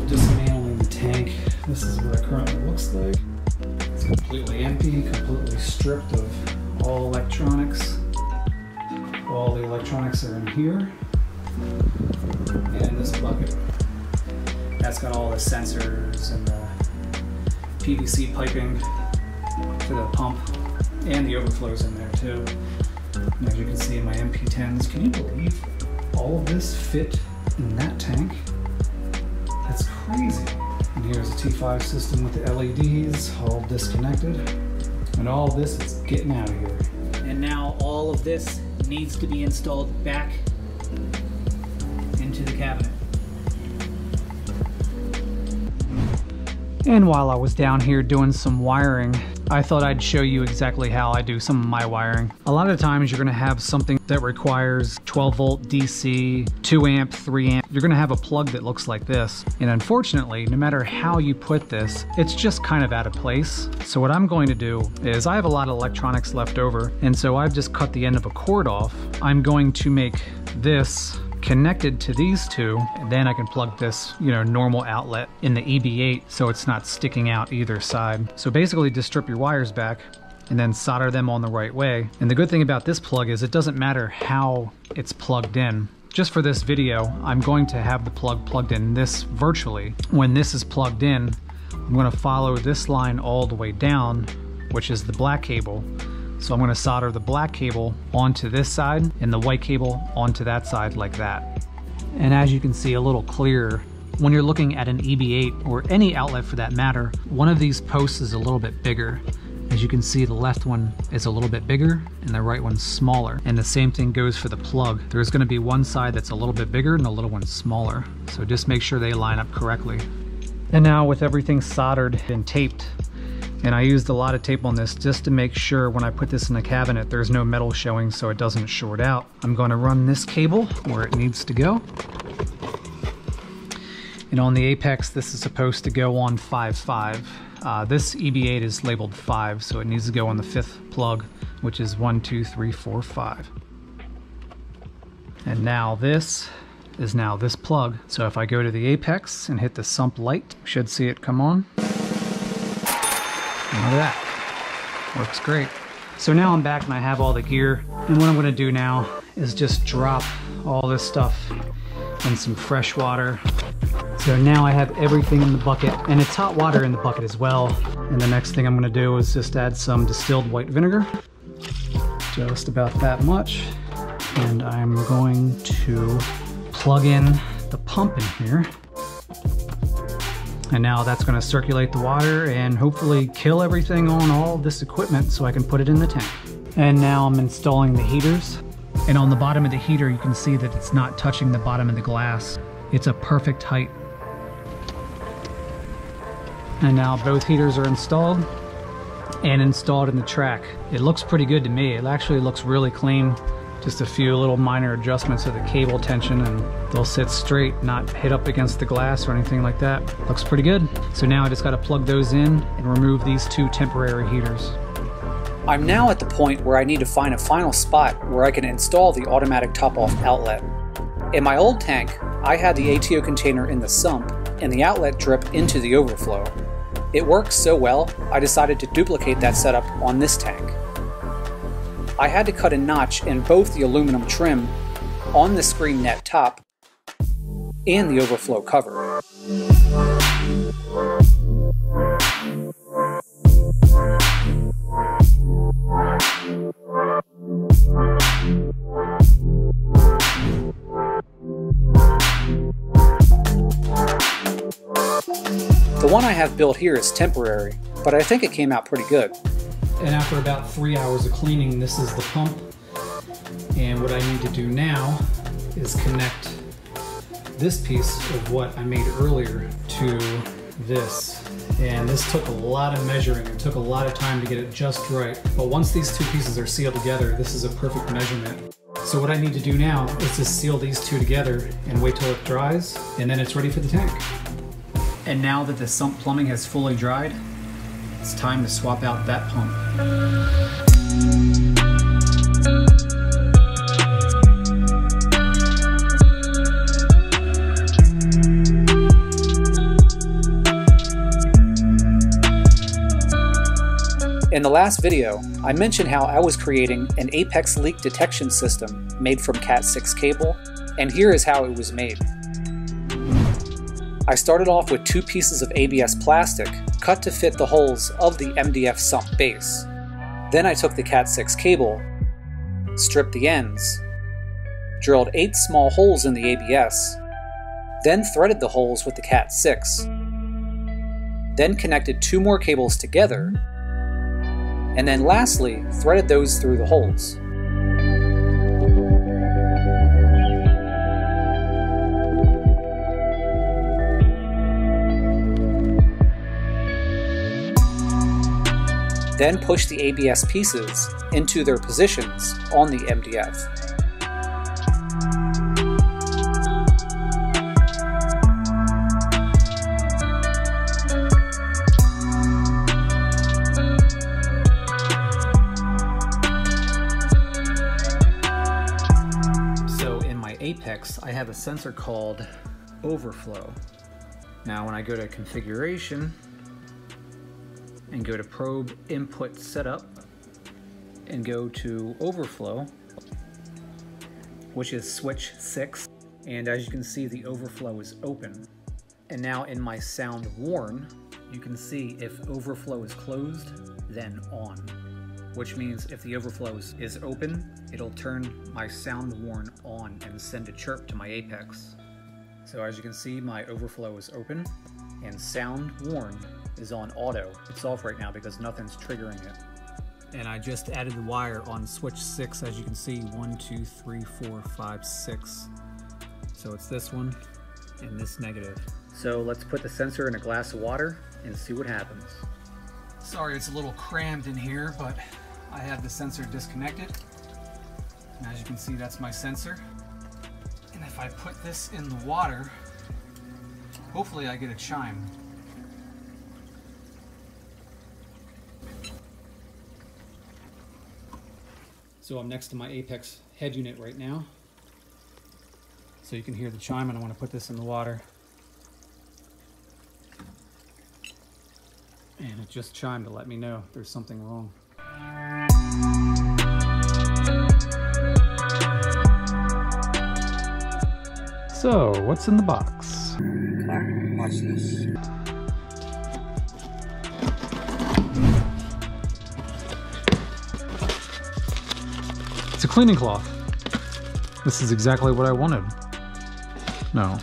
of dismantling the tank. This is what it currently looks like. It's completely empty, completely stripped of all electronics. All the electronics are in here. And this bucket, that's got all the sensors and the PVC piping for the pump, and the overflows in there too. And as you can see in my EP10s, can you believe all of this fit in that tank? That's crazy. And here's a T5 system with the LEDs all disconnected. And all of this is getting out of here. And now all of this needs to be installed back into the cabinet. And while I was down here doing some wiring, I thought I'd show you exactly how I do some of my wiring. A lot of times you're gonna have something that requires 12 volt DC, 2 amp, 3 amp. You're gonna have a plug that looks like this. And unfortunately, no matter how you put this, it's just kind of out of place. So what I'm going to do is I have a lot of electronics left over, and so I've just cut the end of a cord off. I'm going to make this connected to these two, and then I can plug this, normal outlet in the EB8 so it's not sticking out either side. So basically just strip your wires back and then solder them on the right way. And the good thing about this plug is it doesn't matter how it's plugged in. Just for this video, I'm going to have the plug plugged in this virtually. When this is plugged in, I'm going to follow this line all the way down, which is the black cable. So I'm going to solder the black cable onto this side and the white cable onto that side like that. And as you can see a little clearer, when you're looking at an EB8 or any outlet for that matter, one of these posts is a little bit bigger. As you can see, the left one is a little bit bigger and the right one's smaller. And the same thing goes for the plug. There's going to be one side that's a little bit bigger and a little one smaller. So just make sure they line up correctly. And now with everything soldered and taped, and I used a lot of tape on this just to make sure when I put this in the cabinet there's no metal showing so it doesn't short out. I'm going to run this cable where it needs to go. And on the apex, this is supposed to go on 5.5. This EB8 is labeled 5, so it needs to go on the 5th plug, which is 1, 2, 3, 4, 5. And now this is now this plug. So if I go to the apex and hit the sump light, you should see it come on. Look at that. Works great. So now I'm back and I have all the gear. And what I'm going to do now is just drop all this stuff in some fresh water. So now I have everything in the bucket, and it's hot water in the bucket as well. And the next thing I'm going to do is just add some distilled white vinegar. Just about that much. And I'm going to plug in the pump in here. And now that's going to circulate the water and hopefully kill everything on all this equipment so I can put it in the tank. And now I'm installing the heaters. And on the bottom of the heater, you can see that it's not touching the bottom of the glass. It's a perfect height. And now both heaters are installed and installed in the track. It looks pretty good to me. It actually looks really clean. Just a few little minor adjustments of the cable tension and they'll sit straight, not hit up against the glass or anything like that. Looks pretty good. So now I just got to plug those in and remove these two temporary heaters. I'm now at the point where I need to find a final spot where I can install the automatic top-off outlet. In my old tank, I had the ATO container in the sump and the outlet drip into the overflow. It works so well, I decided to duplicate that setup on this tank. I had to cut a notch in both the aluminum trim on the screen net top and the overflow cover. The one I have built here is temporary, but I think it came out pretty good. And after about 3 hours of cleaning, this is the pump. And what I need to do now is connect this piece of what I made earlier to this. And this took a lot of measuring and took a lot of time to get it just right. But once these two pieces are sealed together, this is a perfect measurement. So what I need to do now is just seal these two together and wait till it dries, and then it's ready for the tank. And now that the sump plumbing has fully dried, it's time to swap out that pump. In the last video, I mentioned how I was creating an apex leak detection system made from Cat6 cable, and here is how it was made. I started off with 2 pieces of ABS plastic cut to fit the holes of the MDF sump base. Then I took the Cat6 cable, stripped the ends, drilled 8 small holes in the ABS, then threaded the holes with the Cat6, then connected 2 more cables together, and then lastly threaded those through the holes. Then push the ABS pieces into their positions on the MDF. So in my Apex, I have a sensor called overflow. Now when I go to configuration, and go to probe input setup and go to overflow, which is switch 6. And as you can see, the overflow is open. And now in my sound warn, you can see if overflow is closed, then on, which means if the overflow is open, it'll turn my sound warn on and send a chirp to my Apex. So as you can see, my overflow is open and sound warn is on auto. It's off right now because nothing's triggering it. And I just added the wire on switch 6, as you can see, 1, 2, 3, 4, 5, 6. So it's this one and this negative. So let's put the sensor in a glass of water and see what happens. Sorry it's a little crammed in here, but I have the sensor disconnected. And as you can see, that's my sensor. And if I put this in the water, hopefully I get a chime. So I'm next to my Apex head unit right now. So you can hear the chime, and I want to put this in the water. And it just chimed to let me know there's something wrong. So, what's in the box? Watch this. It's a cleaning cloth. This is exactly what I wanted. No.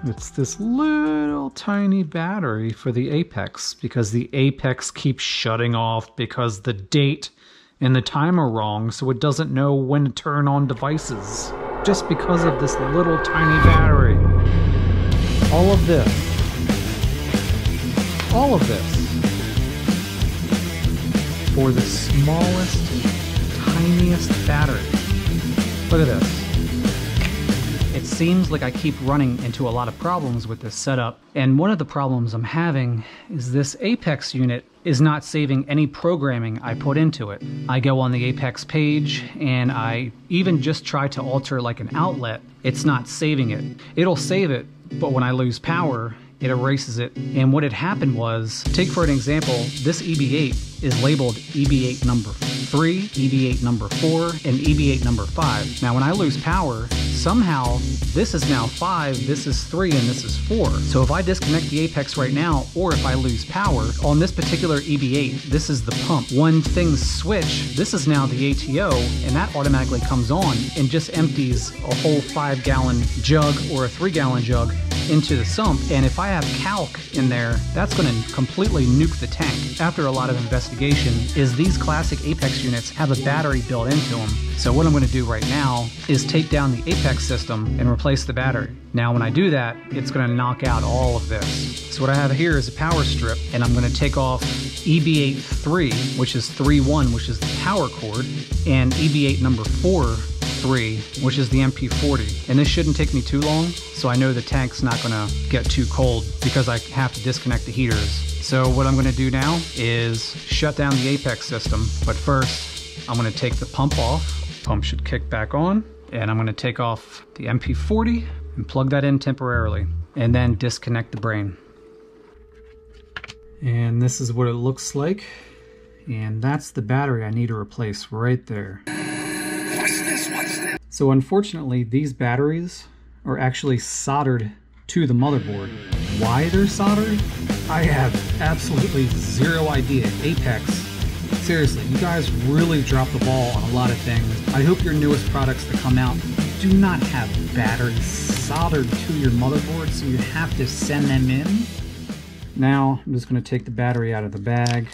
It's this little tiny battery for the Apex, because the Apex keeps shutting off because the date and the time are wrong, so it doesn't know when to turn on devices. Just because of this little tiny battery. All of this. For the smallest, tiniest battery. Look at this. It seems like I keep running into a lot of problems with this setup, and one of the problems I'm having is this Apex unit is not saving any programming I put into it. I go on the Apex page and I even just try to alter like an outlet. It's not saving it. It'll save it, but when I lose power, it erases it. And what had happened was, take for an example, this EB8 is labeled EB8 number 3, EB8 number 4, and EB8 number 5. Now when I lose power, somehow this is now 5, this is 3, and this is 4. So if I disconnect the Apex right now, or if I lose power, on this particular EB8, this is the pump. When things switch, this is now the ATO, and that automatically comes on and just empties a whole 5-gallon jug or a 3-gallon jug into the sump. And if I have calc in there, that's going to completely nuke the tank. After a lot of investigation, is these classic Apex units have a battery built into them. So what I'm going to do right now is take down the Apex system and replace the battery. Now when I do that, it's going to knock out all of this. So what I have here is a power strip, and I'm going to take off EB8 3, which is 3.1, which is the power cord, and EB8 number 4.3, which is the MP40. And this shouldn't take me too long, so I know the tank's not going to get too cold because I have to disconnect the heaters. So what I'm going to do now is shut down the Apex system, but first I'm going to take the pump off. Pump should kick back on, and I'm going to take off the MP40 and plug that in temporarily, and then disconnect the brain. And this is what it looks like And that's the battery I need to replace right there. So unfortunately, these batteries are actually soldered to the motherboard. Why they're soldered? I have absolutely zero idea. Apex, seriously, you guys really dropped the ball on a lot of things. I hope your newest products that come out do not have batteries soldered to your motherboard, so you have to send them in. Now, I'm just going to take the battery out of the bag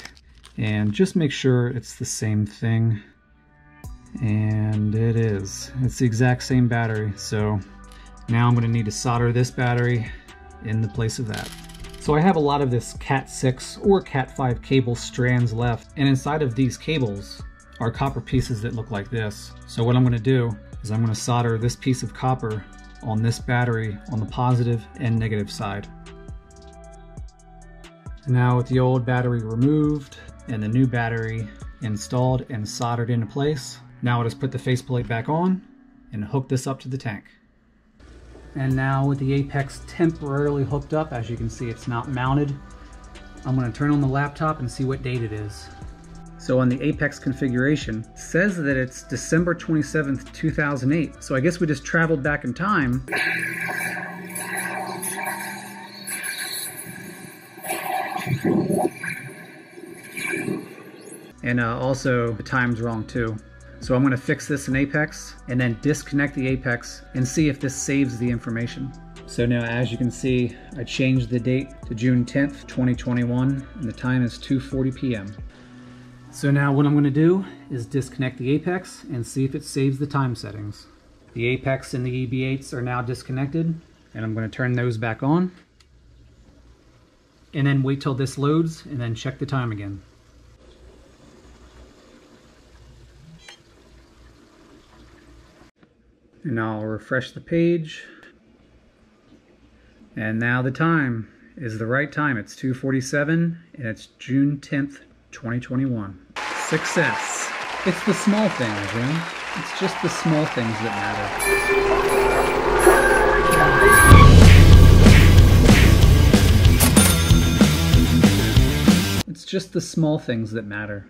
and just make sure it's the same thing. And it is. It's the exact same battery. So now I'm going to need to solder this battery in the place of that. So I have a lot of this Cat 6 or Cat 5 cable strands left, and inside of these cables are copper pieces that look like this. So what I'm going to do is I'm going to solder this piece of copper on this battery on the positive and negative side. Now with the old battery removed and the new battery installed and soldered into place, now I'll just put the faceplate back on and hook this up to the tank. And now with the Apex temporarily hooked up, as you can see it's not mounted, I'm going to turn on the laptop and see what date it is. So on the Apex configuration, it says that it's December 27th, 2008. So I guess we just traveled back in time. And also the time's wrong too. So I'm going to fix this in Apex and then disconnect the Apex and see if this saves the information. So now as you can see, I changed the date to June 10th, 2021, and the time is 2:40 p.m. So now what I'm going to do is disconnect the Apex and see if it saves the time settings. The Apex and the EB8s are now disconnected, and I'm going to turn those back on. And then wait till this loads and then check the time again. And I'll refresh the page. And now the time is the right time. It's 2:47 and it's June 10th, 2021. Success. It's the small things, you know? It's just the small things that matter. It's just the small things that matter.